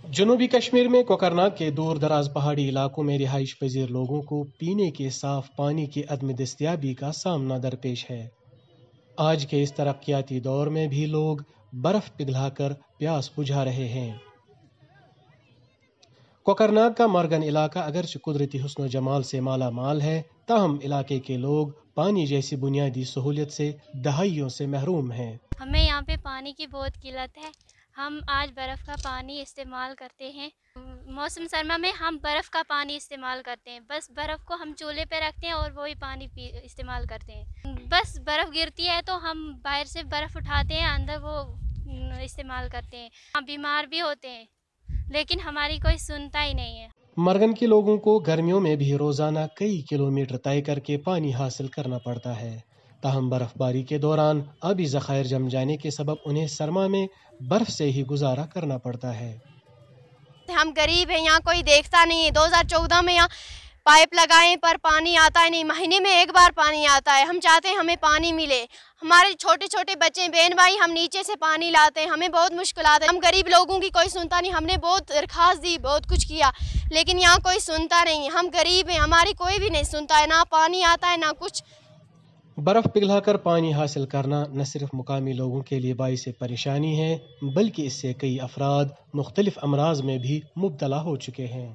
جنوبی کشمیر میں کوکرناگ کے دور دراز پہاڑی علاقوں میں رہائش پذیر لوگوں کو پینے کے صاف پانی کی عدم دستیابی کا سامنا درپیش ہے۔ آج کے اس ترقیاتی دور میں بھی لوگ برف پگھلا کر پیاس بجھا رہے ہیں۔ کوکرناگ کا مرگن علاقہ اگرچہ قدرتی حسن و جمال سے مالا مال ہے، تاہم علاقے کے لوگ پانی جیسی بنیادی سہولت سے دہائیوں سے محروم ہیں۔ ہمیں یہاں پہ پانی کی بہت قلت ہے۔ ہم آج برف کا پانی استعمال کرتے ہیں۔ موسم سرما میں ہم برف کا پانی استعمال کرتے ہیں، بس برف کو ہم چولہے پہ رکھتے ہیں اور وہی پانی استعمال کرتے ہیں۔ بس برف گرتی ہے تو ہم باہر سے برف اٹھاتے ہیں، اندر وہ استعمال کرتے ہیں۔ ہم بیمار بھی ہوتے ہیں لیکن ہماری کوئی سنتا ہی نہیں ہے۔ مرگن کے لوگوں کو گرمیوں میں بھی روزانہ کئی کلومیٹر طے کر کے پانی حاصل کرنا پڑتا ہے، تاہم برف باری کے دوران آبی ذخائر جم جانے کے سبب انہیں سرما میں برف سے ہی گزارا کرنا پڑتا ہے۔ ہم غریب ہیں، یہاں کوئی دیکھتا نہیں ہے۔ 2014 میں یہاں پائپ لگائیں پر پانی آتا ہی نہیں، مہینے میں ایک بار پانی آتا ہے۔ ہم چاہتے ہیں ہمیں پانی ملے۔ ہمارے چھوٹے چھوٹے بچے بہن بھائی ہم نیچے سے پانی لاتے ہیں، ہمیں بہت مشکلات ہیں۔ ہم غریب لوگوں کی کوئی سنتا نہیں، ہم نے بہت درخواست دی، بہت کچھ کیا لیکن یہاں کوئی سنتا نہیں۔ ہم غریب ہیں، ہماری کوئی بھی نہیں سنتا ہے، نہ پانی آتا ہے نہ کچھ۔ برف پگھلا کر پانی حاصل کرنا نہ صرف مقامی لوگوں کے لیے باعث پریشانی ہے بلکہ اس سے کئی افراد مختلف امراض میں بھی مبتلا ہو چکے ہیں۔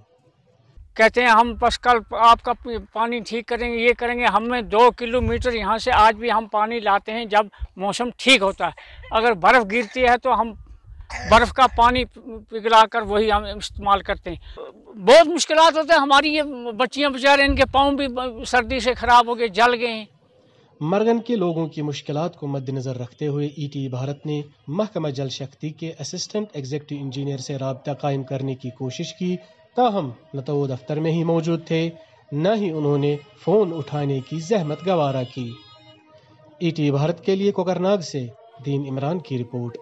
کہتے ہیں ہم بس کل آپ کا پانی ٹھیک کریں گے، یہ کریں گے۔ ہمیں 2 کلومیٹر یہاں سے آج بھی ہم پانی لاتے ہیں جب موسم ٹھیک ہوتا ہے۔ اگر برف گرتی ہے تو ہم برف کا پانی پگھلا کر وہی ہم استعمال کرتے ہیں۔ بہت مشکلات ہوتے ہیں ہماری، یہ بچیاں بیچارے ان کے پاؤں بھی سردی سے خراب ہو گئے، جل گئے ہیں۔ مرگن کے لوگوں کی مشکلات کو مد نظر رکھتے ہوئے ای ٹی بھارت نے محکمہ جل شکتی کے اسسٹنٹ ایگزیکٹو انجینئر سے رابطہ قائم کرنے کی کوشش کی، تاہم نہ تو وہ دفتر میں ہی موجود تھے نہ ہی انہوں نے فون اٹھانے کی زحمت گوارا کی۔ ای ٹی بھارت کے لیے کوکرناگ سے دین عمران کی رپورٹ۔